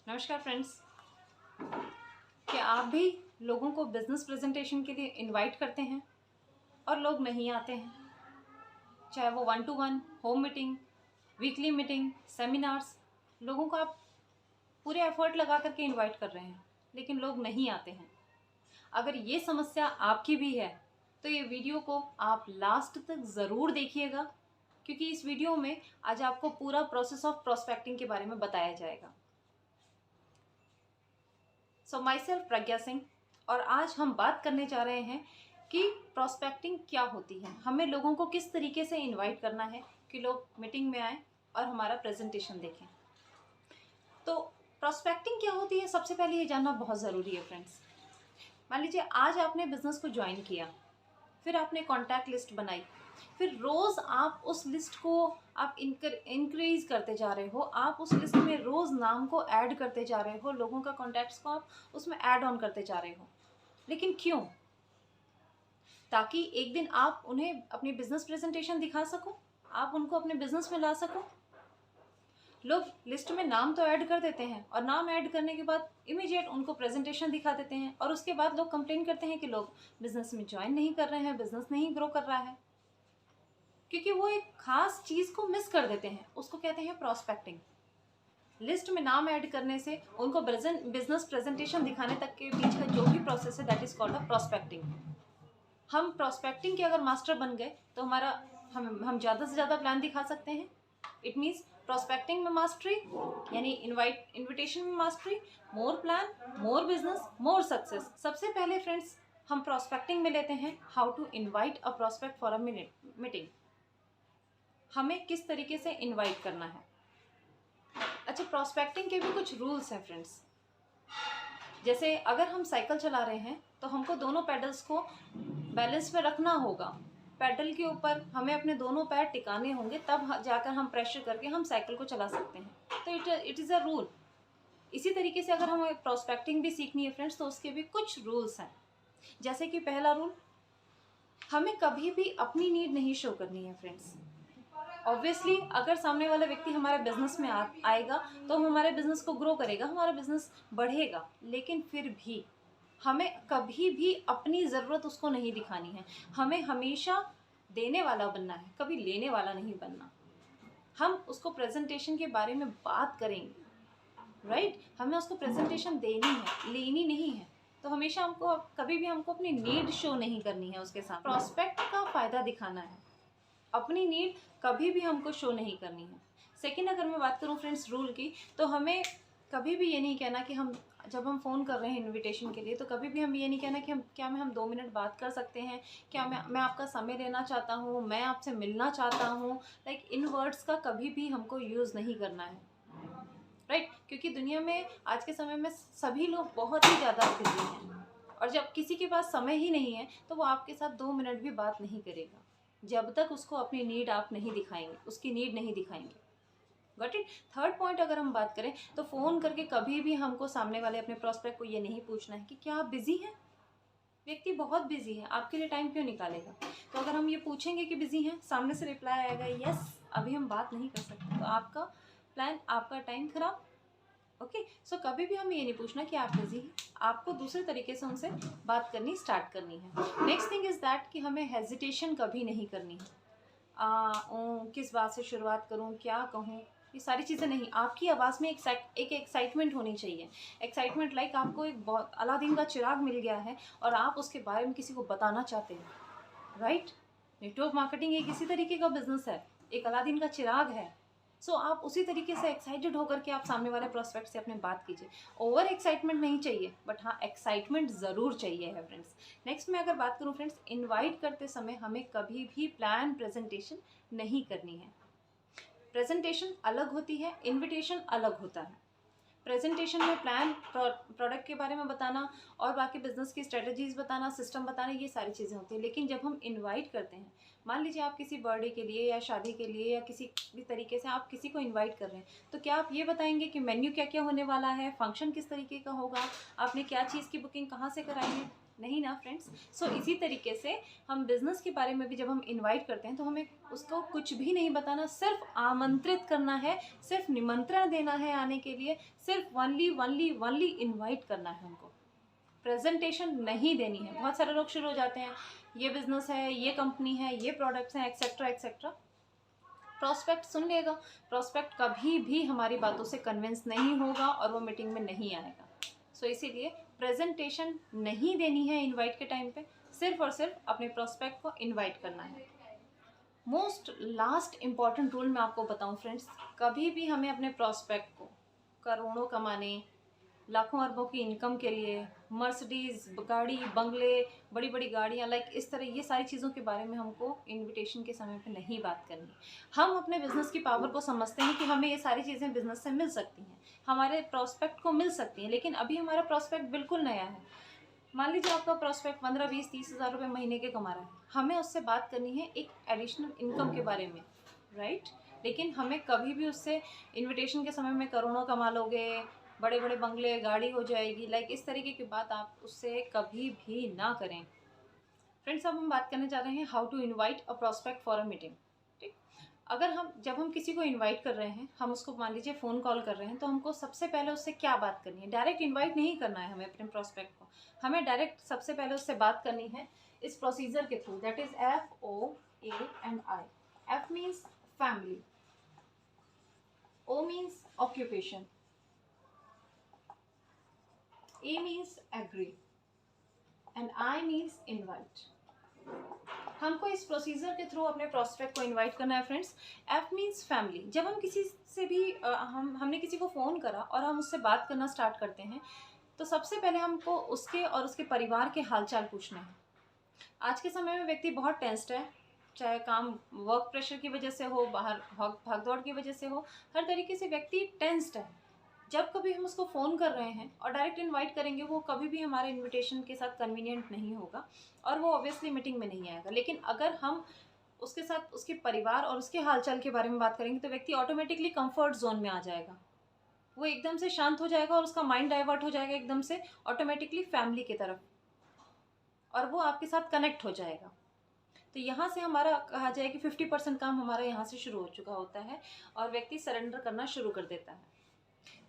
नमस्कार फ्रेंड्स। क्या आप भी लोगों को बिजनेस प्रेजेंटेशन के लिए इनवाइट करते हैं और लोग नहीं आते हैं? चाहे वो 1-to-1, home meeting, weekly meeting, seminars, लोगों को आप पूरे एफर्ट लगा करके इनवाइट कर रहे हैं लेकिन लोग नहीं आते हैं। अगर ये समस्या आपकी भी है तो ये वीडियो को आप लास्ट तक ज़रूर देखिएगा, क्योंकि इस वीडियो में आज आपको पूरा प्रोसेस ऑफ प्रोस्पेक्टिंग के बारे में बताया जाएगा। सो माई सेल्फ प्रज्ञा सिंह, और आज हम बात करने जा रहे हैं कि प्रोस्पेक्टिंग क्या होती है, हमें लोगों को किस तरीके से इनवाइट करना है कि लोग मीटिंग में आएँ और हमारा प्रेजेंटेशन देखें। तो प्रोस्पेक्टिंग क्या होती है, सबसे पहले ये जानना बहुत ज़रूरी है फ्रेंड्स। मान लीजिए आज आपने बिज़नेस को ज्वाइन किया, फिर आपने कॉन्टैक्ट लिस्ट बनाई, फिर रोज़ आप उस लिस्ट को आप इंक्रीज करते जा रहे हो, आप उस लिस्ट में रोज़ नाम को ऐड करते जा रहे हो, लोगों का कॉन्टैक्ट्स को आप उसमें ऐड ऑन करते जा रहे हो। लेकिन क्यों? ताकि एक दिन आप उन्हें अपनी बिजनेस प्रेजेंटेशन दिखा सको, आप उनको अपने बिजनेस में ला सको। लोग लिस्ट में नाम तो ऐड कर देते हैं और नाम ऐड करने के बाद इमीडिएट उनको प्रेजेंटेशन दिखा देते हैं, और उसके बाद लोग कंप्लेन करते हैं कि लोग बिजनेस में ज्वाइन नहीं कर रहे हैं, बिजनेस नहीं ग्रो कर रहा है, क्योंकि वो एक खास चीज़ को मिस कर देते हैं। उसको कहते हैं प्रोस्पेक्टिंग। लिस्ट में नाम ऐड करने से उनको बिजनेस प्रेजेंटेशन दिखाने तक के बीच का जो भी प्रोसेस है, that is called a prospecting. हम प्रोस्पेक्टिंग के अगर मास्टर बन गए तो हमारा हम ज़्यादा से ज़्यादा प्लान दिखा सकते हैं। इट मीन्स प्रोस्पेक्टिंग में मास्टरी, यानी इन्विटेशन में mastery, more plan, more business, more success. सबसे पहले फ्रेंड्स हम प्रोस्पेक्टिंग में लेते हैं how to invite a prospect for a meeting. हमें किस तरीके से इनवाइट करना है। अच्छा, प्रोस्पेक्टिंग के भी कुछ रूल्स हैं फ्रेंड्स। जैसे अगर हम साइकिल चला रहे हैं तो हमको दोनों पैडल्स को बैलेंस में रखना होगा। पैडल के ऊपर हमें अपने दोनों पैर टिकाने होंगे, तब जाकर हम प्रेशर करके हम साइकिल को चला सकते हैं। तो इट इज़ अ रूल। इसी तरीके से अगर हमें प्रोस्पेक्टिंग भी सीखनी है फ्रेंड्स, तो उसके भी कुछ रूल्स हैं। जैसे कि पहला रूल, हमें कभी भी अपनी नीड नहीं शो करनी है फ्रेंड्स। ऑब्वियसली अगर सामने वाला व्यक्ति हमारे बिजनेस में आएगा तो हमारे बिजनेस को ग्रो करेगा, हमारा बिजनेस बढ़ेगा, लेकिन फिर भी हमें कभी भी अपनी ज़रूरत उसको नहीं दिखानी है। हमें हमेशा देने वाला बनना है, कभी लेने वाला नहीं बनना। हम उसको प्रेजेंटेशन के बारे में बात करेंगे, राइट? हमें उसको प्रेजेंटेशन देनी है, लेनी नहीं है। तो हमेशा हमको कभी भी हमको अपनी नीड शो नहीं करनी है उसके साथ। प्रोस्पेक्ट का फ़ायदा दिखाना है, अपनी नीड कभी भी हमको शो नहीं करनी है। सेकंड, अगर मैं बात करूं फ्रेंड्स रूल की, तो हमें कभी भी ये नहीं कहना कि जब हम फ़ोन कर रहे हैं इनविटेशन के लिए, तो कभी भी हम ये नहीं कहना कि हम 2 मिनट बात कर सकते हैं, क्या मैं आपका समय लेना चाहता हूँ, मैं आपसे मिलना चाहता हूँ। लाइक इन वर्ड्स का कभी भी हमको यूज़ नहीं करना है, राइट? क्योंकि दुनिया में आज के समय में सभी लोग बहुत ही ज़्यादा बिजी हैं, और जब किसी के पास समय ही नहीं है तो वो आपके साथ 2 मिनट भी बात नहीं करेगा जब तक उसको अपनी नीड आप नहीं दिखाएंगे, उसकी नीड नहीं दिखाएंगे। Got it? थर्ड पॉइंट अगर हम बात करें तो फ़ोन करके कभी भी हमको सामने वाले अपने प्रोस्पेक्ट को ये नहीं पूछना है कि क्या आप बिज़ी हैं। व्यक्ति बहुत बिजी है, आपके लिए टाइम क्यों निकालेगा? तो अगर हम ये पूछेंगे कि बिज़ी हैं, सामने से रिप्लाई आएगा यस, अभी हम बात नहीं कर सकते, तो आपका प्लान, आपका टाइम खराब। ओके, सो कभी भी हमें ये नहीं पूछना कि आप बिजी हैं, आपको दूसरे तरीके से उनसे बात करनी स्टार्ट करनी है। नेक्स्ट थिंग इज़ दैट कि हमें हेजिटेशन कभी नहीं करनी है। किस बात से शुरुआत करूँ, क्या कहूँ, ये सारी चीज़ें नहीं। आपकी आवाज़ में एक एक्साइटमेंट होनी चाहिए। एक्साइटमेंट लाइक आपको एक बहुत अलादीन का चिराग मिल गया है और आप उसके बारे में किसी को बताना चाहते हैं, राइट? नेटवर्क मार्केटिंग एक इसी तरीके का बिजनेस है, एक अलादीन का चिराग है। सो आप उसी तरीके से एक्साइटेड होकर के आप सामने वाले प्रोस्पेक्ट से अपने बात कीजिए। ओवर एक्साइटमेंट नहीं चाहिए, बट हाँ एक्साइटमेंट ज़रूर चाहिए है फ्रेंड्स। नेक्स्ट मैं अगर बात करूँ फ्रेंड्स, इनवाइट करते समय हमें कभी भी प्लान प्रेजेंटेशन नहीं करनी है। प्रेजेंटेशन अलग होती है, इनविटेशन अलग होता है। प्रेजेंटेशन में प्लान, प्रोडक्ट के बारे में बताना और बाकी बिजनेस की स्ट्रेटजीज बताना, सिस्टम बताना, ये सारी चीज़ें होती हैं। लेकिन जब हम इनवाइट करते हैं, मान लीजिए आप किसी बर्थडे के लिए या शादी के लिए या किसी भी तरीके से आप किसी को इनवाइट कर रहे हैं, तो क्या आप ये बताएंगे कि मेन्यू क्या क्या होने वाला है, फंक्शन किस तरीके का होगा, आपने क्या चीज़ की बुकिंग कहाँ से कराई है? नहीं ना फ्रेंड्स। सो इसी तरीके से हम बिज़नेस के बारे में भी जब हम इनवाइट करते हैं तो हमें उसको कुछ भी नहीं बताना, सिर्फ आमंत्रित करना है, सिर्फ निमंत्रण देना है आने के लिए, सिर्फ वनली इनवाइट करना है उनको, प्रेजेंटेशन नहीं देनी है। बहुत सारे लोग शुरू हो जाते हैं, ये बिज़नेस है, ये कंपनी है, ये प्रोडक्ट्स हैं, एक्सेट्रा एक्सेट्रा। प्रॉस्पेक्ट सुन लेगा, प्रॉस्पेक्ट कभी भी हमारी बातों से कन्विंस नहीं होगा और वो मीटिंग में नहीं आएगा। सो इसीलिए प्रेजेंटेशन नहीं देनी है इनवाइट के टाइम पे, सिर्फ और सिर्फ अपने प्रॉस्पेक्ट को इनवाइट करना है। मोस्ट लास्ट इम्पॉर्टेंट रूल मैं आपको बताऊं फ्रेंड्स, कभी भी हमें अपने प्रॉस्पेक्ट को करोड़ों कमाने, लाखों अरबों की इनकम के लिए, मर्सिडीज़ गाड़ी, बंगले, बड़ी बड़ी गाड़ियाँ, लाइक इस तरह ये सारी चीज़ों के बारे में हमको इनविटेशन के समय पे नहीं बात करनी। हम अपने बिज़नेस की पावर को समझते हैं कि हमें ये सारी चीज़ें बिज़नेस से मिल सकती हैं, हमारे प्रॉस्पेक्ट को मिल सकती हैं, लेकिन अभी हमारा प्रॉस्पेक्ट बिल्कुल नया है। मान लीजिए आपका प्रॉस्पेक्ट 15, 20, 30 हज़ार रुपये महीने के कमा रहा है, हमें उससे बात करनी है एक एडिशनल इनकम के बारे में, राइट। लेकिन हमें कभी भी उससे इन्विटेशन के समय में करोड़ों कमा लोगे, बड़े बड़े बंगले, गाड़ी हो जाएगी, लाइक इस तरीके की बात आप उससे कभी भी ना करें। फ्रेंड्स, अब हम बात करने जा रहे हैं how to invite a prospect for a meeting. ठीक, अगर जब हम किसी को इनवाइट कर रहे हैं, हम उसको मान लीजिए फ़ोन कॉल कर रहे हैं, तो हमको सबसे पहले उससे क्या बात करनी है? डायरेक्ट इन्वाइट नहीं करना है हमें अपने प्रॉस्पेक्ट को, हमें डायरेक्ट सबसे पहले उससे बात करनी है इस प्रोसीजर के through, that is FOANI। F means family, O means occupation, A means agree and I means invite। हमको इस प्रोसीजर के थ्रू अपने प्रॉस्पेक्ट को इनवाइट करना है फ्रेंड्स। F मीन्स फैमिली, जब हम किसी से भी हमने किसी को फ़ोन करा और हम उससे बात करना स्टार्ट करते हैं, तो सबसे पहले हमको उसके और उसके परिवार के हालचाल पूछने हैं। आज के समय में व्यक्ति बहुत टेंस्ड है, चाहे काम वर्क प्रेशर की वजह से हो, बाहर भाग दौड़ की वजह से हो, हर तरीके से व्यक्ति टेंस्ड है। जब कभी हम उसको फ़ोन कर रहे हैं और डायरेक्ट इनवाइट करेंगे, वो कभी भी हमारे इनविटेशन के साथ कन्वीनियंट नहीं होगा और वो ऑब्वियसली मीटिंग में नहीं आएगा। लेकिन अगर हम उसके साथ उसके परिवार और उसके हालचाल के बारे में बात करेंगे, तो व्यक्ति ऑटोमेटिकली कंफर्ट जोन में आ जाएगा, वो एकदम से शांत हो जाएगा और उसका माइंड डाइवर्ट हो जाएगा एकदम से ऑटोमेटिकली फैमिली की तरफ, और वो आपके साथ कनेक्ट हो जाएगा। तो यहाँ से हमारा कहा जाए कि 50% काम हमारा यहाँ से शुरू हो चुका होता है और व्यक्ति सरेंडर करना शुरू कर देता है।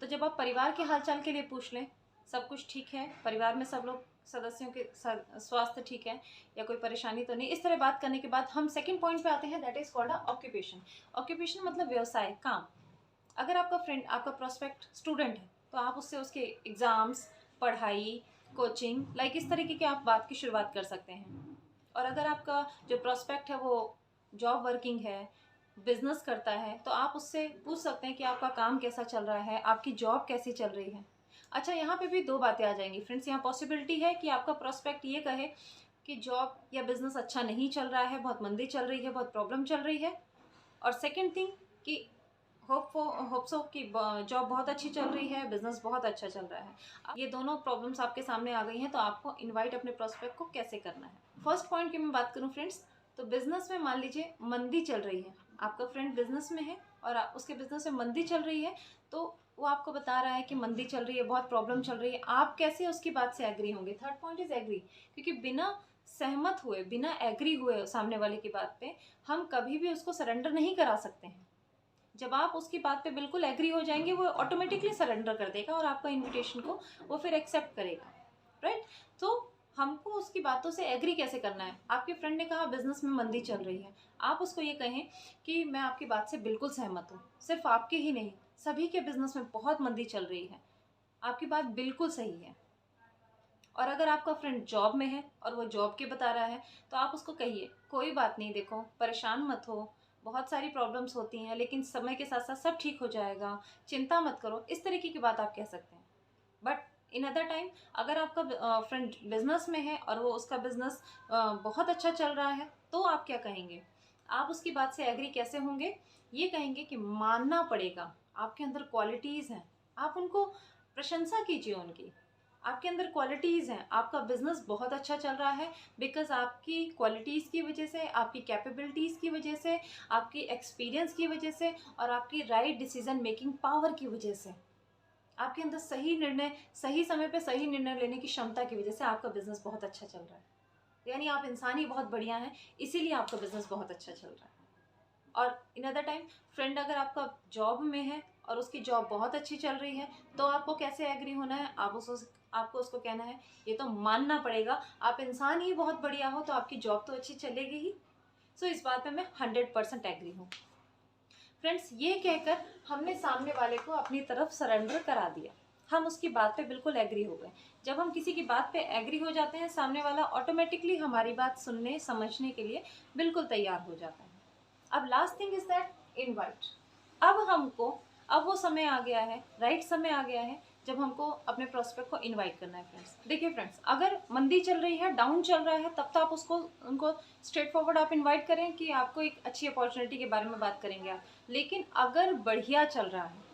तो जब आप परिवार के हालचाल के लिए पूछ लें, सब कुछ ठीक है, परिवार में सब लोग सदस्यों के स्वास्थ्य ठीक है या कोई परेशानी तो नहीं, इस तरह बात करने के बाद हम सेकंड पॉइंट पे आते हैं, that is called occupation. Occupation मतलब व्यवसाय, काम। अगर आपका फ्रेंड, आपका प्रोस्पेक्ट स्टूडेंट है, तो आप उससे उसके एग्ज़ाम्स, पढ़ाई, कोचिंग, लाइक इस तरीके की आप बात की शुरुआत कर सकते हैं। और अगर आपका जो प्रोस्पेक्ट है वो जॉब वर्किंग है, बिजनेस करता है, तो आप उससे पूछ सकते हैं कि आपका काम कैसा चल रहा है, आपकी जॉब कैसी चल रही है। अच्छा, यहाँ पे भी दो बातें आ जाएंगी फ्रेंड्स। यहाँ पॉसिबिलिटी है कि आपका प्रोस्पेक्ट ये कहे कि जॉब या बिजनेस अच्छा नहीं चल रहा है, बहुत मंदी चल रही है, बहुत प्रॉब्लम चल रही है। और सेकेंड थिंग कि होप सो कि जॉब बहुत अच्छी चल रही है, बिजनेस बहुत अच्छा चल रहा है। ये दोनों प्रॉब्लम्स आपके सामने आ गई हैं, तो आपको इनवाइट अपने प्रोस्पेक्ट को कैसे करना है। फर्स्ट पॉइंट की मैं बात करूँ फ्रेंड्स, तो बिजनेस में मान लीजिए मंदी चल रही है, आपका फ्रेंड बिजनेस में है और उसके बिजनेस में मंदी चल रही है, तो वो आपको बता रहा है कि मंदी चल रही है, बहुत प्रॉब्लम चल रही है, आप कैसे उसकी बात से एग्री होंगे। थर्ड पॉइंट इज एग्री, क्योंकि बिना सहमत हुए, बिना एग्री हुए सामने वाले की बात पे हम कभी भी उसको सरेंडर नहीं करा सकते हैं। जब आप उसकी बात पे बिल्कुल एग्री हो जाएंगे, वो ऑटोमेटिकली सरेंडर कर देगा और आपका इन्विटेशन को वो फिर एक्सेप्ट करेगा, राइट। तो हमको उसकी बातों से एग्री कैसे करना है। आपके फ्रेंड ने कहा बिजनेस में मंदी चल रही है, आप उसको ये कहें कि मैं आपकी बात से बिल्कुल सहमत हूँ, सिर्फ आपके ही नहीं, सभी के बिजनेस में बहुत मंदी चल रही है, आपकी बात बिल्कुल सही है। और अगर आपका फ्रेंड जॉब में है और वो जॉब के बता रहा है, तो आप उसको कहिए कोई बात नहीं, देखो परेशान मत हो, बहुत सारी प्रॉब्लम्स होती हैं, लेकिन समय के साथ साथ सब ठीक हो जाएगा, चिंता मत करो, इस तरीके की बात आप कह सकते हैं। बट इन अदर टाइम, अगर आपका फ्रेंड बिजनेस में है और वो उसका बिजनेस बहुत अच्छा चल रहा है, तो आप क्या कहेंगे, आप उसकी बात से एग्री कैसे होंगे। ये कहेंगे कि मानना पड़ेगा, आपके अंदर क्वालिटीज़ हैं, आप उनको प्रशंसा कीजिए उनकी, आपके अंदर क्वालिटीज़ हैं, आपका बिजनेस बहुत अच्छा चल रहा है बिकॉज आपकी क्वालिटीज़ की वजह से, आपकी कैपेबिलिटीज़ की वजह से, आपकी एक्सपीरियंस की वजह से और आपकी राइट डिसीजन मेकिंग पावर की वजह से। आपके अंदर सही निर्णय, सही समय पे सही निर्णय लेने की क्षमता की वजह से आपका बिजनेस बहुत अच्छा चल रहा है। यानी आप इंसान ही बहुत बढ़िया हैं, इसीलिए आपका बिजनेस बहुत अच्छा चल रहा है। और इन अदर टाइम फ्रेंड अगर आपका जॉब में है और उसकी जॉब बहुत अच्छी चल रही है, तो आपको कैसे एग्री होना है, आपको उसको कहना है, ये तो मानना पड़ेगा, आप इंसान ही बहुत बढ़िया हो तो आपकी जॉब तो अच्छी चलेगी ही। सो इस बात पे मैं 100% एग्री हूँ। फ्रेंड्स, ये कहकर हमने सामने वाले को अपनी तरफ सरेंडर करा दिया, हम उसकी बात पे बिल्कुल एग्री हो गए। जब हम किसी की बात पे एग्री हो जाते हैं, सामने वाला ऑटोमेटिकली हमारी बात सुनने समझने के लिए बिल्कुल तैयार हो जाता है। अब last thing is that invite. अब वो समय आ गया है, राइट समय आ गया है जब हमको अपने प्रोस्पेक्ट को इनवाइट करना है। फ्रेंड्स देखिए, फ्रेंड्स अगर मंदी चल रही है, डाउन चल रहा है, तब तो आप उनको स्ट्रेट फॉरवर्ड आप इनवाइट करें कि आपको एक अच्छी अपॉर्चुनिटी के बारे में बात करेंगे आप। लेकिन अगर बढ़िया चल रहा है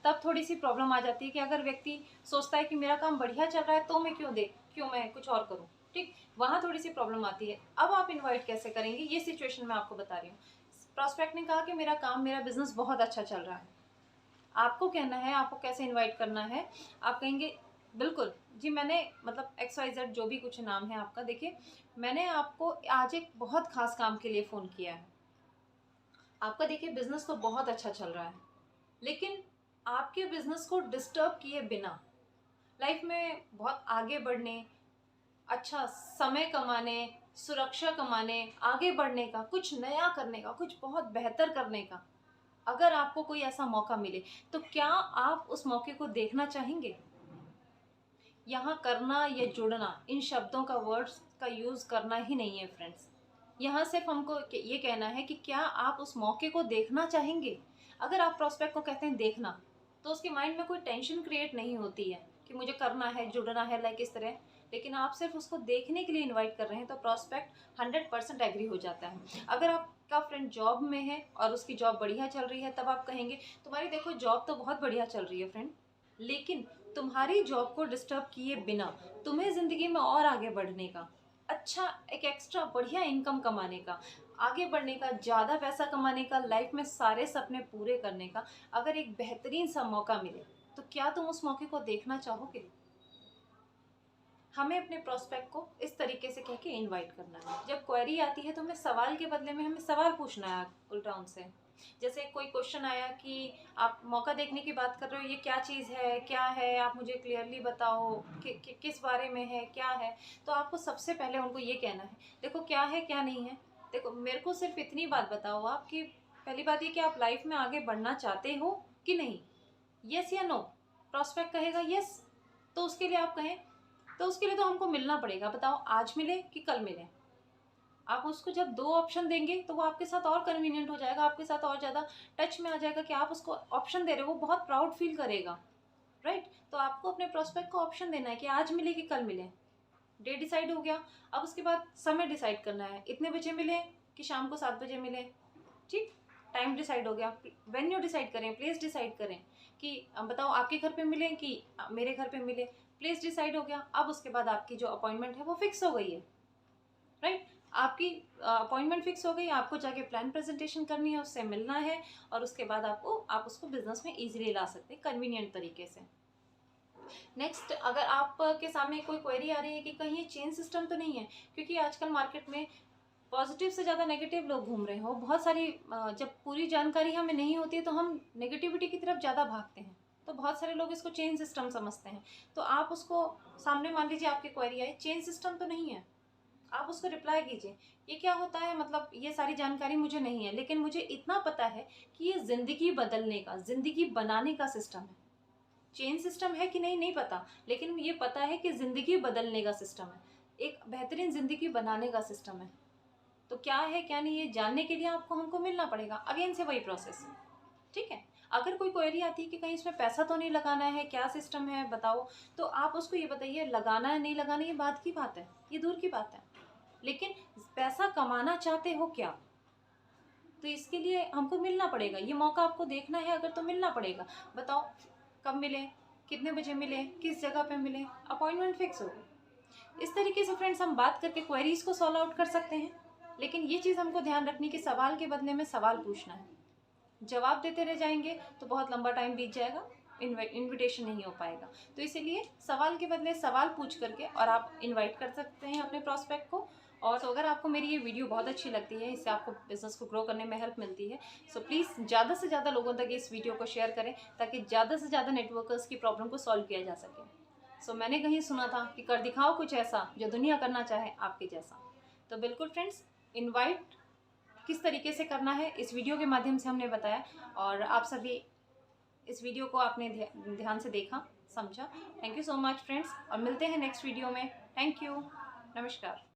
तब थोड़ी सी प्रॉब्लम आ जाती है कि अगर व्यक्ति सोचता है कि मेरा काम बढ़िया चल रहा है तो मैं क्यों मैं कुछ और करूँ, ठीक, वहाँ थोड़ी सी प्रॉब्लम आती है। अब आप इन्वाइट कैसे करेंगे, ये सिचुएशन मैं आपको बता रही हूँ। प्रॉस्पेक्ट ने कहा कि मेरा बिजनेस बहुत अच्छा चल रहा है, आपको कहना है आपको कैसे इनवाइट करना है। आप कहेंगे बिल्कुल जी, मैंने मतलब XYZ जो भी कुछ नाम है आपका, देखिए मैंने आपको आज एक बहुत खास काम के लिए फ़ोन किया है। आपका देखिए बिजनेस तो बहुत अच्छा चल रहा है, लेकिन आपके बिजनेस को डिस्टर्ब किए बिना लाइफ में बहुत आगे बढ़ने, अच्छा समय कमाने, सुरक्षा कमाने, आगे बढ़ने का, कुछ नया करने का, कुछ बहुत बेहतर करने का अगर आपको कोई ऐसा मौका मिले, तो क्या आप उस मौके को देखना चाहेंगे? यहाँ करना या जुड़ना, इन शब्दों का, वर्ड्स का यूज़ करना ही नहीं है फ्रेंड्स। यहाँ सिर्फ हमको ये कहना है कि क्या आप उस मौके को देखना चाहेंगे। अगर आप प्रोस्पेक्ट को कहते हैं देखना, तो उसके माइंड में कोई टेंशन क्रिएट नहीं होती है कि मुझे करना है, जुड़ना है, लाइक इस तरह। लेकिन आप सिर्फ उसको देखने के लिए इनवाइट कर रहे हैं, तो प्रोस्पेक्ट 100% एग्री हो जाता है। अगर आपका फ्रेंड जॉब में है और उसकी जॉब बढ़िया चल रही है, तब आप कहेंगे तुम्हारी देखो जॉब तो बहुत बढ़िया चल रही है फ्रेंड, लेकिन तुम्हारी जॉब को डिस्टर्ब किए बिना तुम्हें ज़िंदगी में और आगे बढ़ने का, अच्छा एक एक्स्ट्रा बढ़िया इनकम कमाने का, आगे बढ़ने का, ज़्यादा पैसा कमाने का, लाइफ में सारे सपने पूरे करने का अगर एक बेहतरीन सा मौका मिले, तो क्या तुम उस मौके को देखना चाहोगे? हमें अपने प्रोस्पेक्ट को इस तरीके से कह के इन्वाइट करना है। जब क्वेरी आती है तो हमें सवाल के बदले में हमें सवाल पूछना है उल्टा उनसे। जैसे कोई क्वेश्चन आया कि आप मौका देखने की बात कर रहे हो, ये क्या चीज़ है, क्या है, आप मुझे क्लियरली बताओ कि किस बारे में है, क्या है। तो आपको सबसे पहले उनको ये कहना है, देखो क्या है क्या नहीं है, देखो मेरे को सिर्फ इतनी बात बताओ आप कि पहली बात ये कि आप लाइफ में आगे बढ़ना चाहते हो कि नहीं, यस या नो। प्रोस्पेक्ट कहेगा यस, तो उसके लिए आप कहें तो उसके लिए तो हमको मिलना पड़ेगा, बताओ आज मिले कि कल मिले। आप उसको जब 2 ऑप्शन देंगे तो वो आपके साथ और कन्वीनियंट हो जाएगा, आपके साथ और ज़्यादा टच में आ जाएगा कि आप उसको ऑप्शन दे रहे हो, वो बहुत प्राउड फील करेगा, राइट। तो आपको अपने प्रोस्पेक्ट को ऑप्शन देना है कि आज मिले कि कल मिले। डे डिसाइड हो गया, अब उसके बाद समय डिसाइड करना है, इतने बजे मिले कि शाम को 7 बजे मिले, ठीक। टाइम डिसाइड हो गया, वेन्यू डिसाइड करें, प्लेस डिसाइड करें कि बताओ आपके घर पे मिले कि मेरे घर पे मिले, प्लेस डिसाइड हो गया। अब उसके बाद आपकी जो अपॉइंटमेंट है वो फिक्स हो गई है, राइट। आपकी अपॉइंटमेंट फिक्स हो गई, आपको जाके प्लान प्रेजेंटेशन करनी है, उससे मिलना है, और उसके बाद आप उसको बिजनेस में इजीली ला सकते हैं कन्वीनियंट तरीके से। नेक्स्ट, अगर आपके सामने कोई क्वेरी आ रही है कि कहीं ये चेन सिस्टम तो नहीं है, क्योंकि आजकल मार्केट में पॉजिटिव से ज़्यादा नेगेटिव लोग घूम रहे हो बहुत सारी। जब पूरी जानकारी हमें नहीं होती है तो हम नेगेटिविटी की तरफ ज़्यादा भागते हैं, तो बहुत सारे लोग इसको चेन सिस्टम समझते हैं। तो आप उसको सामने, मान लीजिए आपकी क्वेरी आई, चेन सिस्टम तो नहीं है, आप उसको रिप्लाई कीजिए, ये क्या होता है, मतलब ये सारी जानकारी मुझे नहीं है, लेकिन मुझे इतना पता है कि ये ज़िंदगी बदलने का, ज़िंदगी बनाने का सिस्टम है। चेन सिस्टम है कि नहीं, नहीं पता, लेकिन ये पता है कि ज़िंदगी बदलने का सिस्टम है, एक बेहतरीन ज़िंदगी बनाने का सिस्टम है। तो क्या है क्या नहीं, ये जानने के लिए आपको हमको मिलना पड़ेगा, अगेन से वही प्रोसेस, ठीक है। अगर कोई क्वेरी आती है कि कहीं इसमें पैसा तो नहीं लगाना है, क्या सिस्टम है बताओ, तो आप उसको ये बताइए, लगाना है नहीं लगाना ये बात की बात है, ये दूर की बात है, लेकिन पैसा कमाना चाहते हो क्या, तो इसके लिए हमको मिलना पड़ेगा, ये मौका आपको देखना है अगर, तो मिलना पड़ेगा। बताओ कब मिले, कितने बजे मिले, किस जगह पे मिले, अपॉइंटमेंट फिक्स हो गई। इस तरीके से फ्रेंड्स हम बात करके क्वेरीज को सॉल्व आउट कर सकते हैं, लेकिन ये चीज़ हमको ध्यान रखनी कि सवाल के बदले में सवाल पूछना है। जवाब देते रह जाएंगे तो बहुत लंबा टाइम बीत जाएगा, इनविटेशन नहीं हो पाएगा। तो इसीलिए सवाल के बदले सवाल पूछ करके और आप इनवाइट कर सकते हैं अपने प्रॉस्पेक्ट को। और तो अगर आपको मेरी ये वीडियो बहुत अच्छी लगती है, इससे आपको बिज़नेस को ग्रो करने में हेल्प मिलती है, सो प्लीज़ ज़्यादा से ज़्यादा लोगों तक इस वीडियो को शेयर करें ताकि ज़्यादा से ज़्यादा नेटवर्कर्स की प्रॉब्लम को सॉल्व किया जा सके। सो मैंने कहीं सुना था कि कर दिखाओ कुछ ऐसा जो दुनिया करना चाहे आपके जैसा। तो बिल्कुल फ्रेंड्स, इनवाइट किस तरीके से करना है इस वीडियो के माध्यम से हमने बताया, और आप सभी इस वीडियो को आपने ध्यान से देखा, समझा। Thank you so much friends, और मिलते हैं नेक्स्ट वीडियो में। थैंक यू, नमस्कार।